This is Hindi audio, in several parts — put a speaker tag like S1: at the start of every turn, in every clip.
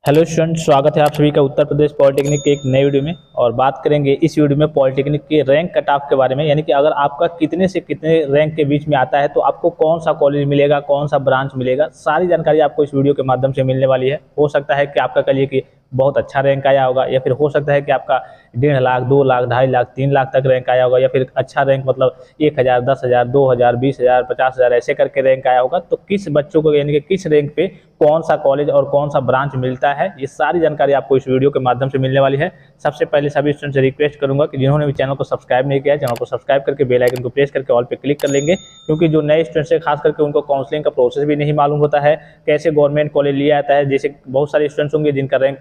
S1: हेलो स्टूडेंट, स्वागत है आप सभी का उत्तर प्रदेश पॉलिटेक्निक के एक नए वीडियो में। और बात करेंगे इस वीडियो में पॉलिटेक्निक के रैंक कट ऑफ के बारे में, यानी कि अगर आपका कितने से कितने रैंक के बीच में आता है तो आपको कौन सा कॉलेज मिलेगा, कौन सा ब्रांच मिलेगा, सारी जानकारी आपको इस वीडियो के माध्यम से मिलने वाली है। हो सकता है कि आपका कहिए कि बहुत अच्छा रैंक आया होगा, या फिर हो सकता है कि आपका 1.5 लाख, 2 लाख, 2.5 लाख, 3 लाख तक रैंक आया होगा, या फिर अच्छा रैंक मतलब 1000, 10,000, 2,000, 20,000, 50,000 ऐसे करके रैंक आया होगा। तो किस बच्चों को यानी कि किस रैंक पे कौन सा कॉलेज और कौन सा ब्रांच मिलता है, ये सारी जानकारी आपको इस वीडियो के माध्यम से मिलने वाली है। सबसे पहले सभी स्टूडेंट से रिक्वेस्ट करूंगा कि जिन्होंने भी चैनल को सब्सक्राइब नहीं किया है, चैनल को सब्सक्राइब करके बेल आइकन को प्रेस करके ऑल पे क्लिक कर लेंगे, क्योंकि जो नए स्टूडेंट्स है खास करके उनको काउंसलिंग का प्रोसेस भी नहीं मालूम होता है, कैसे गवर्नमेंट कॉलेज लिया जाता है। जैसे बहुत सारे स्टूडेंट्स होंगे जिनका रैंक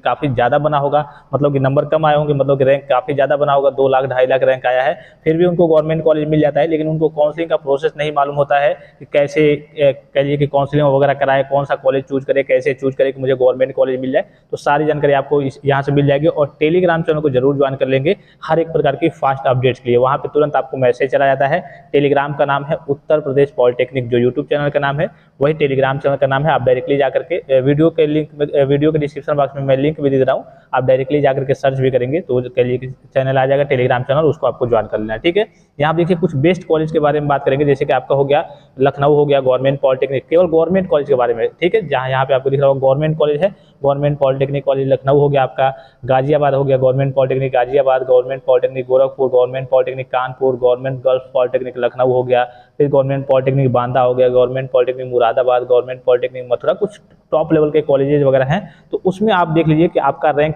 S1: काफ़ी ज़्यादा बना होगा, मतलब कि नंबर कम आए होंगे, मतलब कि रैंक काफ़ी ज़्यादा बना होगा, 2 लाख, 2.5 लाख रैंक आया है, फिर भी उनको गवर्नमेंट कॉलेज मिल जाता है, लेकिन उनको काउंसलिंग का प्रोसेस नहीं मालूम होता है कि कैसे कहिए कि काउंसलिंग वगैरह कराए, कौन सा कॉलेज चूज करे, कैसे चूज करे कि मुझे गवर्नमेंट कॉलेज मिल जाए। तो सारी जानकारी आपको यहाँ से मिल जाएगी। और टेलीग्राम चैनल को जरूर ज्वाइन कर लेंगे हर एक प्रकार की फास्ट अपडेट्स के लिए। वहाँ पे तुरंत आपको मैसेज चला जाता है। टेलीग्राम का नाम है उत्तर प्रदेश पॉलिटेक्निक, जो यूट्यूब चैनल का नाम है वही टेलीग्राम चैनल का नाम है। आप डायरेक्टली जाकर के वीडियो के डिस्क्रिप्शन बॉक्स में मैं लिंक भी दे रहा हूँ, आप डायरेक्टली जाकर के सर्च भी करेंगे तो चैनल आ जाएगा, टेलीग्राम चैनल, उसको आपको ज्वाइन कर लेना है। ठीक है, यहाँ देखिए कुछ बेस्ट कॉलेज के बारे में बात करेंगे। जैसे कि आपका हो गया लखनऊ, हो गया गवर्नमेंट पॉलिटेक्निक, केवल गवर्नमेंट कॉलेज के बारे में। ठीक है, जहाँ यहाँ पे आपको दिख रहा होगा गवर्नमेंट कॉलेज है, गवर्नमेंट पॉलिटेक्निक कॉलेज लखनऊ हो गया आपका। गाजियाबाद हो गया government polytechnic Ghaziabad, government polytechnic Gorakhpur, government polytechnic Kanpur, government girls polytechnic Lucknow हो गया, फिर गवर्नमेंट पॉलिटेक्निक बांदा हो गया, government polytechnic Moradabad, government polytechnic Mathura. कुछ टॉप लेवल के कॉलेजेस वगैरह हैं, तो उसमें आप देख लीजिए कि आपका रैंक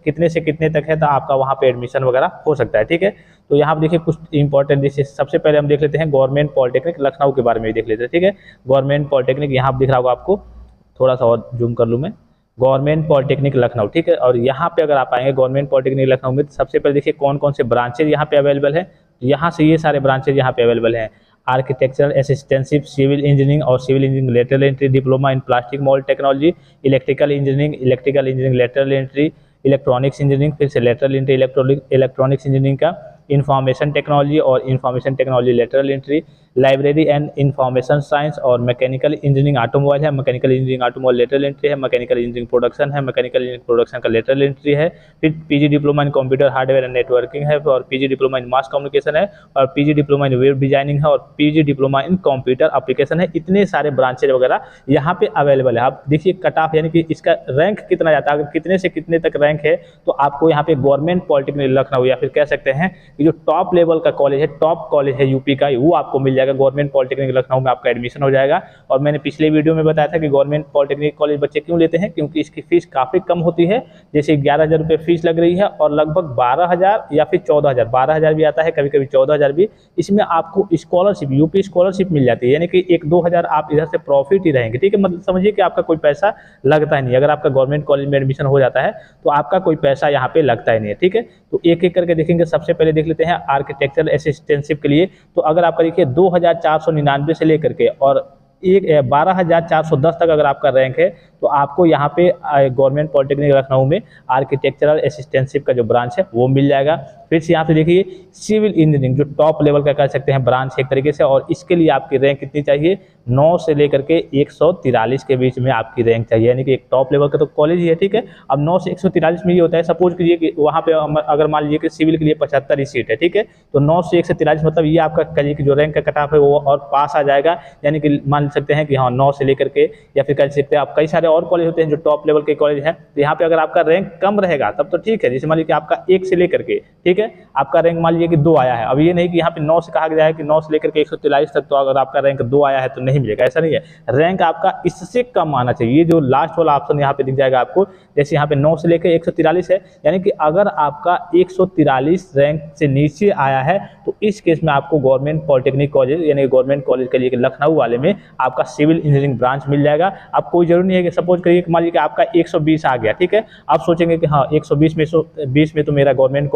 S1: कितने से कितने तक है, तो आपका वहाँ पे एडमिशन वगैरह हो सकता है। ठीक है, तो यहाँ आप देखिए कुछ इंपॉर्टेंट, जैसे सबसे पहले हम देख लेते हैं गवर्नमेंट पॉलिटेक्निक लखनऊ के बारे में देख लेते हैं। ठीक है, गवर्नमेंट पॉलिटेक्निक यहाँ आप दिख रहा होगा आपको, थोड़ा सा और जूम कर लूँ मैं, गवर्नमेंट पॉलिटेक्निक लखनऊ। ठीक है, और यहाँ पे अगर आप आएंगे गवर्नमेंट पॉलिटेक्निक लखनऊ में, तो सबसे पहले देखिए कौन कौन से ब्रांचेज यहाँ पे अवेलेबल है। यहाँ से ये सारे ब्रांचेज यहाँ पे अवेलेबल हैं। आर्किटेक्चरल असिस्टेंटशिप, सिविल इंजीनियरिंग और civil engineering lateral entry, diploma in plastic mould technology, electrical engineering lateral entry, electronics engineering, फिर से लेटरल एंट्री इलेक्ट्रॉनिक्स इंजीनियरिंग का, इंफॉर्मेशन टेक्नोलॉजी और information technology lateral entry, library and information science और मैकेनिकल इंजीनियरिंग ऑटोमोबाइल है, mechanical engineering automobile lateral entry है, मैकेनिकल इंजीनियरिंग प्रोडक्शन है, मैकेनिकल इंजीनियरिंग प्रोडक्शन का लेटरल एंट्री है, फिर PG diploma in computer hardware and networking है, और PG diploma in mass communication है, और PG diploma in web designing है, और PG diploma in computer application है। इतने सारे ब्रांचेज वगैरह यहाँ पे अवेलेबल है। आप देखिए कट ऑफ यानी कि इसका रैंक कितना जाता है, अगर कितने से कितने तक रैंक है तो आपको यहाँ पे गवर्नमेंट पॉलिटेक्निक लखनऊ, या फिर कह सकते हैं कि जो टॉप लेवल का कॉलेज है, टॉप कॉलेज है यूपी का, वो आपको मिल जाएगा। गवर्नमेंट पॉलिटेक्निक लखनऊ में आपका एडमिशन हो जाएगा। और मैंने पिछले वीडियो में बताया था कि गवर्नमेंट पॉलिटेक्निक कॉलेज बच्चे क्यों लेते हैं, क्योंकि इसकी फीस काफ़ी कम होती है। जैसे 11,000 रुपये फीस लग रही है, और लगभग 12,000 या फिर 14,000, 12,000 भी आता है, कभी कभी 14,000 भी। इसमें आपको स्कॉलरशिप, यूपी स्कॉलरशिप मिल जाती है, यानी कि 1-2 हज़ार आप इधर से प्रॉफिट ही रहेंगे। ठीक है, मतलब समझिए कि आपका कोई पैसा लगता ही नहीं। अगर आपका गवर्नमेंट कॉलेज में एडमिशन हो जाता है तो आपका कोई पैसा यहाँ पे लगता ही नहीं है। ठीक है, तो एक एक करके देखेंगे। सबसे पहले देख लेते हैं आर्किटेक्चरल असिस्टेंटशिप के लिए। तो अगर आपका देखिए 2,499 से लेकर के और 12,410 तक अगर आपका रैंक है, तो आपको यहाँ पे गवर्नमेंट पॉलिटेक्निक लखनऊ में आर्किटेक्चरल असिस्टेंटशिप का जो ब्रांच है वो मिल जाएगा। फिर से यहाँ पे देखिए सिविल इंजीनियरिंग, जो टॉप लेवल का कह सकते हैं ब्रांच एक तरीके से, और इसके लिए आपकी रैंक कितनी चाहिए, 9 से लेकर के 143 के बीच में आपकी रैंक चाहिए, यानी कि एक टॉप लेवल का तो कॉलेज ही है। ठीक है, अब 9 से 143 में ये होता है, सपोज कीजिए कि वहाँ पे अगर मान लीजिए कि सिविल के लिए 75 ही सीट है। ठीक है, तो 9 से 143 मतलब ये आपका कहिए कि जो रैंक का कट ऑफ है वो और पास आ जाएगा। यानी कि मान सकते हैं कि हाँ 9 से लेकर के, या फिर कह सकते हैं आप कई सारे और कॉलेज होते हैं जो टॉप लेवल के कॉलेज हैं, तो यहाँ पे अगर आपका रैंक कम रहेगा तब तो ठीक है। जैसे मान लीजिए कि आपका 1 से लेकर के, ठीक है, आपका रैंक मान लीजिए कि 2 आया है। अब ये नहीं कि यहाँ पे 9 से कहा गया है कि 9 से लेकर के 143 तक, तो अगर आपका रैंक 2 आया है तो नहीं मिलेगा, ऐसा नहीं है। रैंक आपका इससे कम आना चाहिए। ये जो लास्ट वाला ऑप्शन यहाँ पे दिख जाएगा आपको, जैसे यहाँ पे 9 से लेकर 143 है, यानी कि अगर आपका 143 रैंक से नीचे आया है तो इस केस में आपको गवर्नमेंट पॉलिटेक्निक कॉलेज, यानी गवर्नमेंट कॉलेज के लिए लखनऊ वाले में आपका सिविल इंजीनियरिंग ब्रांच मिल जाएगा। अब कोई जरूरी नहीं है कि सपोज करिए कि मान लीजिए कि आपका 120 आ गया। ठीक है, आप सोचेंगे कि हाँ 120 में तो मेरा गवर्नमेंट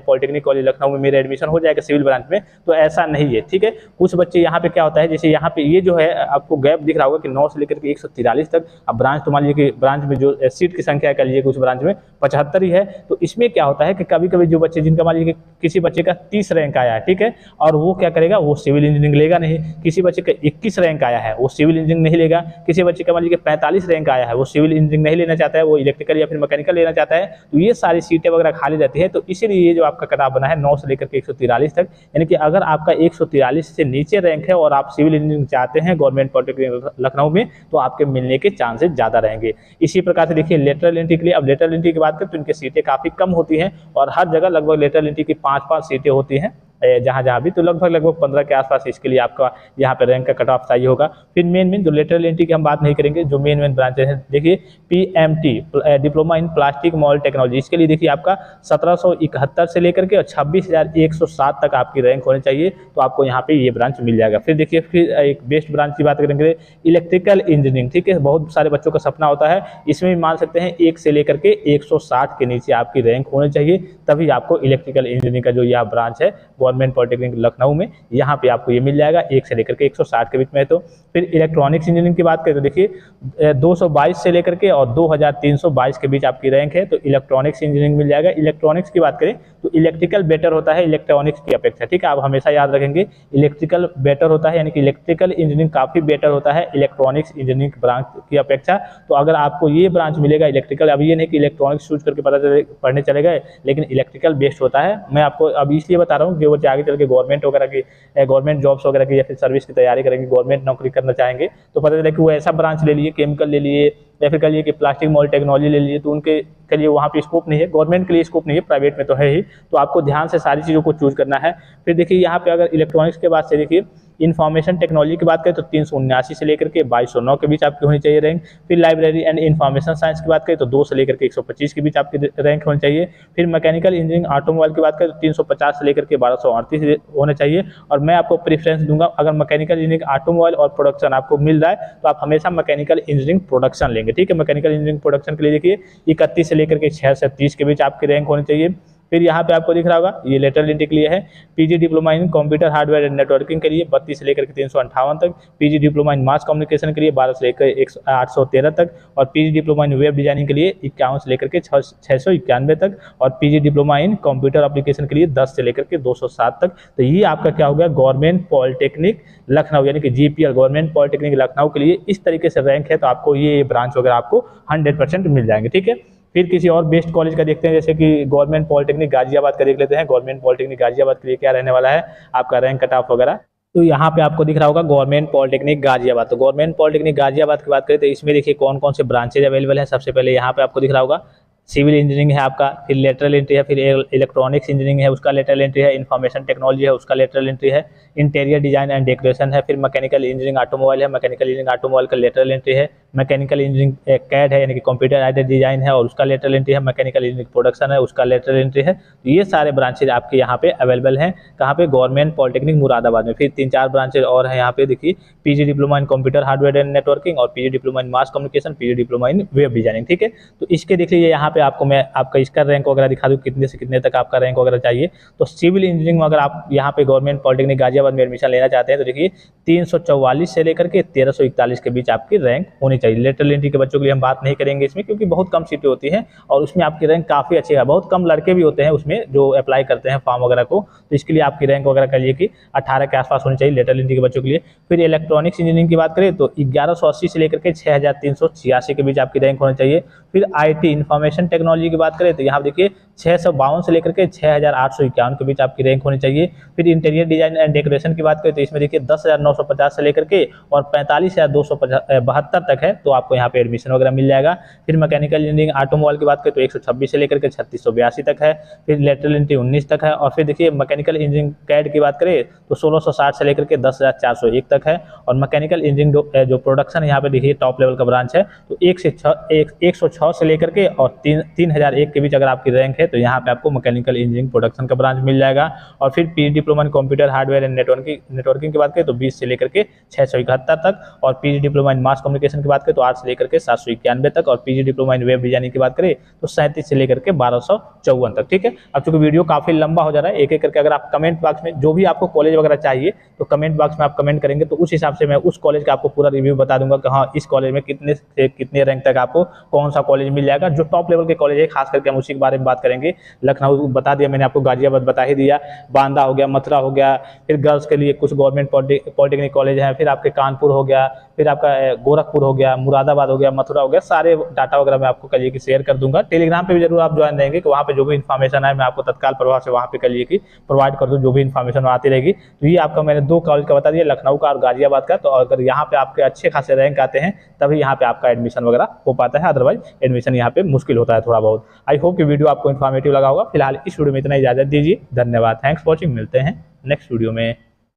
S1: पॉलिटेक्निक कॉलेज लखनऊ में मेरा एडमिशन हो जाएगा सिविल ब्रांच में, तो ऐसा नहीं है, ठीक है। कुछ बच्चे यहाँ पे क्या होता है, जैसे यहाँ पे ये जो है आपको गैप दिख रहा होगा कि 9 से लेकर के 143 तक। अब ब्रांच तो मान लीजिए कि ब्रांच में जो सीट की संख्या कह लीजिए कुछ ब्रांच में 75 ही है, तो इसमें क्या होता है कि कभी कभी जो बच्चे जिनका मान लीजिए कि किसी बच्चे का 30 रैंक आया है, ठीक है, और वो क्या करेगा, वो सिविल इंजीनियरिंग लेगा नहीं। किसी बच्चे का 21 रैंक आया है, वो सिविल इंजीनियरिंग नहीं लेगा। किसी बच्चे का मान लीजिए 45 रैंक आया है, वो सिविल इंजीनियरिंग नहीं लेना चाहता है, वो इलेक्ट्रिकल या फिर मैकेनिकल लेना चाहता है। तो ये सारी सीटें वगैरह खाली रहती है, तो इसीलिए ये जो आपका कट ऑफ बना है 9 से लेकर के 143 तक, यानी कि अगर आपका 143 से नीचे रैंक है और आप सिविल इंजीनियरिंग चाहते हैं गवर्नमेंट पॉलिटेक्निक लखनऊ में, तो आपके मिलने के चांसेस ज़्यादा रहेंगे। इसी प्रकार से देखिए लेटरल एंट्री के लिए, अब लेटरल एंट्री की बात करें तो इनकी सीटें काफ़ी कम होती हैं और हर जगह लगभग लेटरल एंट्री की 5-5 सीटें होती हैं जहाँ भी, तो लगभग 15 के आसपास इसके लिए आपका यहाँ पे रैंक का कट ऑफ चाहिए होगा। फिर मेन जो लेटरल एंट्री की हम बात नहीं करेंगे, जो मेन ब्रांचेस हैं देखिए PMT diploma in plastic mould technology, इसके लिए देखिए आपका 1771 से लेकर के और 26,107 तक आपकी रैंक होनी चाहिए, तो आपको यहाँ पे ये ब्रांच मिल जाएगा। फिर देखिए फिर एक बेस्ट ब्रांच की बात करेंगे इलेक्ट्रिकल इंजीनियरिंग, ठीक है, बहुत सारे बच्चों का सपना होता है, इसमें भी मान सकते हैं 1 से लेकर के 160 के नीचे आपकी रैंक होनी चाहिए, तभी आपको इलेक्ट्रिकल इंजीनियरिंग का जो यह ब्रांच है गवर्नमेंट पॉलिटेक्निक लखनऊ में, यहाँ पे आपको ये मिल जाएगा 1 से लेकर के 160 के बीच में है। तो फिर इलेक्ट्रॉनिक्स इंजीनियरिंग की बात करें तो देखिए 222 से लेकर के और 2322 के बीच आपकी रैंक है, तो इलेक्ट्रॉनिक्स इंजीनियरिंग मिल जाएगा। इलेक्ट्रॉनिक्स की बात करें तो इलेक्ट्रिकल बेटर होता है इलेक्ट्रॉनिक्स की अपेक्षा, ठीक है, आप हमेशा याद रखेंगे इलेक्ट्रिकल बेटर होता है, यानी कि इलेक्ट्रिकल इंजीनियरिंग काफ़ी बेटर होता है इलेक्ट्रॉनिक्स इंजीनियरिंग ब्रांच की अपेक्षा। तो अगर आपको ये ब्रांच मिलेगा इलेक्ट्रिकल, अब ये नहीं कि इलेक्ट्रॉनिक्स चूज करके पढ़ने चले गए, लेकिन इलेक्ट्रिकल बेस्ट होता है। मैं आपको अब इसलिए बता रहा हूँ कि वो आगे चल के गवर्नमेंट वगैरह की गवर्नमेंट जॉब्स वगैरह की या फिर सर्विस की तैयारी करेंगे, गवर्नमेंट नौकरी करना चाहेंगे, तो पता चला कि वो ऐसा ब्रांच ले लिए, केमिकल ले लिए या फिर कह लिए कि प्लास्टिक मोल्ड टेक्नोलॉजी ले लिए, तो उनके के लिए वहाँ पे स्कोप नहीं है, गवर्नमेंट के लिए स्कोप नहीं है, प्राइवेट में तो है ही। तो आपको ध्यान से सारी चीज़ों को चूज करना है। फिर देखिए यहाँ पे अगर इलेक्ट्रॉनिक्स के बाद से देखिए इन्फॉर्मेशन टेक्नोलॉजी की बात करें तो 379 से लेकर के 2209 के बीच आपकी होनी चाहिए रैंक। फिर लाइब्रेरी एंड इन्फॉर्मेशन साइंस की बात करें तो 2 से लेकर के 125 के बीच आपकी रैंक होनी चाहिए। फिर मैकेनिकल इंजीनियरिंग ऑटोमोबाइल की बात करें तो 350 से लेकर के 1238 होने चाहिए। और मैं आपको प्रेफरेंस दूंगा, अगर मैकेनिकल इंजीनियरिंग ऑटोमोबाइल और प्रोडक्शन आपको मिल रहा है तो आप हमेशा मैकेनिकल इंजीनियरिंग प्रोडक्शन लेंगे, ठीक है। मैकेनिकल इंजीनियरिंग प्रोडक्शन के लिए देखिए 31 से लेकर के 6 से 30 के बीच आपकी रैंक होनी चाहिए। फिर यहाँ पे आपको दिख रहा होगा ये लेटरल एंट्री के लिए है। PG diploma in computer hardware and networking के लिए 32 से लेकर के 358 तक। PG diploma in mass communication के लिए 12 से लेकर 813 तक। और PG diploma in web designing के लिए 51 से लेकर के 691 तक। और PG diploma in computer application के लिए 10 से लेकर के 207 तक। तो ये आपका क्या हो गया गवर्नमेंट पॉलिटेक्निक लखनऊ यानी कि GPL गवर्नमेंट पॉलिटेक्निक लखनऊ के लिए इस तरीके से रैंक है। तो आपको ये ब्रांच वगैरह आपको 100% मिल जाएंगे, ठीक है। फिर किसी और बेस्ट कॉलेज का देखते हैं, जैसे कि गवर्नमेंट पॉलिटेक्निक गाजियाबाद का देख लेते हैं। गवर्नमेंट पॉलिटेक्निक गाजियाबाद के लिए क्या रहने वाला है आपका रैंक कट ऑफ वगैरह। तो यहाँ पे आपको दिख रहा होगा गवर्नमेंट पॉलिटेक्निक गाजियाबाद। तो गवर्नमेंट पॉलिटेक्निक गाजियाबाद की बात करें तो इसमें देखिए कौन कौन से ब्रांचेज अवेलेबल है। सबसे पहले यहाँ पे आपको दिख रहा होगा सिविल इंजीनियरिंग है आपका, फिर लेटरल एंट्री है, फिर इलेक्ट्रॉनिक्स इंजीनियरिंग है उसका लेटरल एंट्री है, इन्फॉर्मेशन टेक्नोलॉजी है उसका लेटरल एंट्री है, इंटीरियर डिजाइन एंड डेकोरेशन है, फिर मैकेनिकल इंजीनियरिंग ऑटोमोबाइल है, मैकेनिकल इंजीनियरिंग ऑटोमोबाइल का लेटरल एंट्री है, मैकेनिकल इंजीनियरिंग कैड है यानी कि कंप्यूटर एडेड डिजाइन है और उसका लेटरल एंट्री है, मैकेनिकल इंजीनियरिंग प्रोडक्शन है उसका लेटरल एंट्री है। तो ये सारे ब्रांचेज आपके यहाँ पे अवेलेबल हैं। कहाँ पे गवर्नमेंट पॉलिटेक्निक मुरादाबाद में। फिर 3-4 ब्रांचेज और हैं यहाँ पे देखिए, PG diploma in computer hardware and networking और PG diploma in mass communication, PG diploma in web designing, ठीक है। तो इसके देख लीजिए यहाँ पे आपको मैं आपका इसका रैंक वगैरह दिखा दूँ कितने से कितने तक आपका रैंक वगैरह चाहिए। तो सिविल इंजीनियरिंग में अगर आप यहाँ पे गवर्नमेंट पॉलिटेक्निक गाजियाबाद में एडमिशन लेना चाहते हैं तो देखिए 344 से लेकर के 1341 के बीच आपकी रैंक होनी चाहिए। लेटरल एंट्री के बच्चों के लिए हम बात नहीं करेंगे इसमें, क्योंकि बहुत कम सीटें होती हैं और उसमें आपकी रैंक काफ़ी अच्छी है। बहुत कम लड़के भी होते हैं उसमें जो अप्लाई करते हैं फॉर्म वगैरह को, तो इसके लिए आपकी रैंक वगैरह करिए कि 18 के आसपास होनी चाहिए लेटरल एंट्री के बच्चों के लिए। फिर इलेक्ट्रॉनिक्स इंजीनियरिंग की बात करें तो 1180 से लेकर के 6386 के बीच आपकी रैंक होनी चाहिए। फिर IT इंफॉर्मेशन टेक्नोलॉजी की बात करें तो यहाँ देखिए 652 से लेकर के 6851 के बीच आपकी रैंक होनी चाहिए। फिर इंटीरियर डिजाइन एंड डेकोरेशन की बात करें तो इसमें देखिए 10,950 से लेकर के और 45,272 तक है, तो आपको यहाँ पे एडमिशन वगैरह मिल जाएगा। फिर मैकेनिकल इंजीनियरिंग ऑटोमोबाइल की बात करें तो 126 से लेकर के 3682 तक है। फिर लेटरल एंट्री 19 तक है। और फिर देखिए मैकेनिकल इंजीनियरिंग कैड की बात करें तो 1660 से लेकर के 10,401 तक है। और मैकेनिकल इंजीनियरिंग जो प्रोडक्शन यहाँ पे देखिए टॉप लेवल का ब्रांच है तो 106 से लेकर के और 3001 के बीच अगर आपकी रैंक है तो यहाँ पे आपको मैकेनिकल इंजीनियरिंग प्रोडक्शन का ब्रांच मिल जाएगा। और फिर PG diploma in computer hardware and networking की बात करें तो 20 से लेकर के 671 तक, और PG diploma in mass communication की बात करें तो 8 से लेकर के 791 तक, और PG diploma in web designing की बात करें तो 37 से लेकर के 1254 तक। ठीक है, अब चूंकि वीडियो काफी लंबा हो जा रहा है, एक एक करके अगर आप कमेंट बॉक्स में जो भी आपको कॉलेज वगैरह चाहिए तो कमेंट बॉक्स में आप कमेंट करेंगे तो उस हिसाब से मैं उस कॉलेज का आपको पूरा रिव्यू बता दूंगा कि हाँ इस कॉलेज में कितने से कितने रैंक तक आपको कौन सा कॉलेज मिल जाएगा। जो टॉप लेवल के कॉलेज है खास करके हम उसी के बारे में बात करेंगे। लखनऊ बता दिया मैंने आपको, गाजियाबाद बता ही दिया, बांदा हो गया, मथुरा हो गया, फिर गर्ल्स के लिए कुछ गवर्नमेंट पॉलिटेक्निक कॉलेज हैं, फिर आपके कानपुर हो गया, फिर आपका गोरखपुर हो गया, मुरादाबाद हो गया, मथुरा हो गया, सारे डाटा वगैरह मैं आपको करिए कि शेयर कर दूंगा। टेलीग्राम पे भी जरूर आप ज्वाइन रहेंगे कि वहाँ पे जो भी इन्फॉर्मेशन है मैं आपको तत्काल प्रभाव से वहाँ पे करिए कि प्रोवाइड कर दूँ, जो भी इन्फॉर्मेशन आती रहेगी। तो ये आपका मैंने 2 कॉलेज का बता दिया, लखनऊ का और गाजियाबाद का। तो अगर यहाँ पे आपके अच्छे खासे रैंक आते हैं तभी यहाँ पे आपका एडमिशन वगैरह हो पाता है, अदरवाइज एडमिशन यहाँ पे मुश्किल होता है थोड़ा बहुत। आई होप कि वीडियो आपको इन्फॉर्मेटिव लगा होगा। फिलहाल इस वीडियो में इतना इजाजत दीजिए, धन्यवाद, थैंक्स फॉर वॉचिंग, मिलते हैं नेक्स्ट वीडियो में।